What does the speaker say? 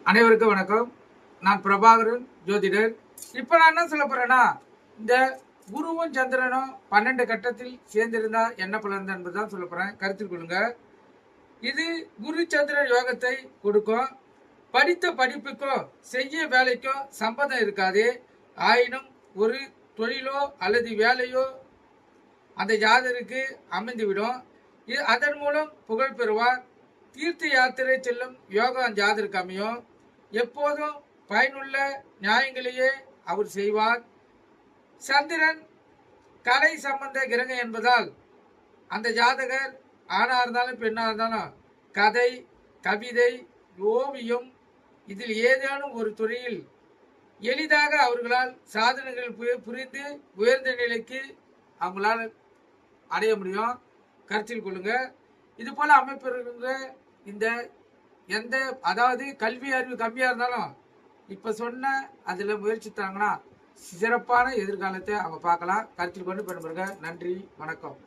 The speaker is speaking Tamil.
அனைவருக்கும் வணக்கம். நான் பிரபாகரன், ஜோதிடர். இப்போ நான் என்ன சொல்ல போறேன்னா, இந்த குருவும் சந்திரனும் 12 கட்டத்தில் சேர்ந்திருந்தா என்ன பலன் என்பதுதான் சொல்ல போறேன். கருத்தில் கொள்ளுங்க. இது குரு சந்திரன் யோகத்தை கொடுக்கும். படித்த படிப்புக்கும் செய்ய வேலைக்கும் சம்பந்தம் இருக்காது. ஆயினும் ஒரு தொழிலோ அல்லது வேலையோ அந்த ஜாதகருக்கு அமைந்துவிடும். அதன் மூலம் புகழ் பெறுவார். தீர்த்த யாத்திரை செல்லும் யோகம் ஜாதகருக்கு அமையும். எப்போதும் பயனுள்ள நியாயங்களையே அவர் செய்வார். சந்திரன் கலை சம்பந்த கிரகம் என்பதால் அந்த ஜாதகர் ஆணா இருந்தாலும் பெண்ணா இருந்தாலும் கதை, கவிதை, ஓவியம் இதில் ஏதேனும் ஒரு துறையில் எளிதாக அவர்களால் சாதனைகள் புரிந்து உயர்ந்த நிலைக்கு அவங்களால் அடைய முடியும். கருத்தில் கொள்ளுங்க. இது போல அமைப்பு இந்த எந்த அதாவது கல்வி அறிவு கம்மியா இருந்தாலும் இப்ப சொன்ன அதுல முயற்சித்தாங்கன்னா சிறப்பான எதிர்காலத்தை அவங்க பார்க்கலாம். கருத்தில் கொண்டு பெறுங்க. நன்றி, வணக்கம்.